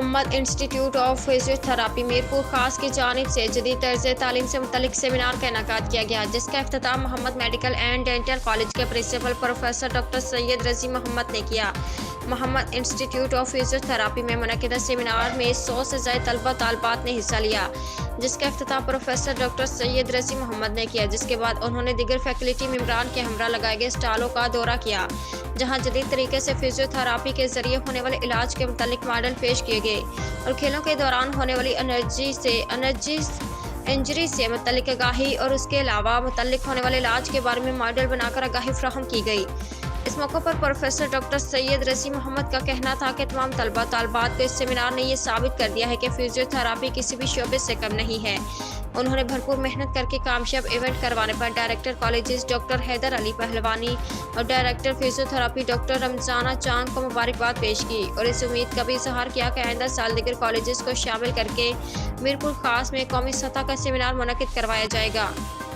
Mohammad institute of physiotherapy Mirpur Khas की जानिब से जदीद तर्ज तालीम से मुतल्लिक सेमिनार का इनेकाद किया गया, जिसका इख्तिताम Mohammed medical and dental college के principal professor doctor Syed Razi Mohammed ने किया। मोहम्मद इंस्टीट्यूट ऑफ फिजियोथेरेपी में मुनक़िदा सेमिनार में 100 से ज़ायद तलबा तालिबात ने हिस्सा लिया, जिसका इख्तिताम प्रोफेसर डॉक्टर सैयद रज़ी मोहम्मद ने किया। जिसके बाद उन्होंने दीगर फैकल्टी मेंबरान के हमरा लगाए गए स्टॉलों का दौरा किया, जहां जदीद तरीके से फिजियोथेरेपी के जरिए होने वाले इलाज के मुतालिक मॉडल पेश किए गए और खेलों के दौरान होने वाली इंजरी से मुतालिक आगाही और उसके अलावा मुतालिक होने वाले इलाज के बारे में मॉडल बनाकर आगाही फ्राहम की गई। इस मौके पर प्रोफेसर डॉक्टर सैयद रज़ी मोहम्मद का कहना था कि तमाम तलबा तालिबात को इस सेमिनार ने यह साबित कर दिया है कि फिजियोथेरेपी किसी भी शोबे से कम नहीं है। उन्होंने भरपूर मेहनत करके कामयाब इवेंट करवाने पर director colleges doctor Haider Ali Pahalwani और डायरेक्टर फिजियोथेरेपी डॉक्टर रमजाना चांद को मुबारकबाद पेश की और इस उम्मीद का भी इजहार किया कि आइंदा साल दीगर कॉलेजेस को शामिल करके मीरपुर खास में कौमी सतह का सेमिनार मुनक़िद करवाया जाएगा।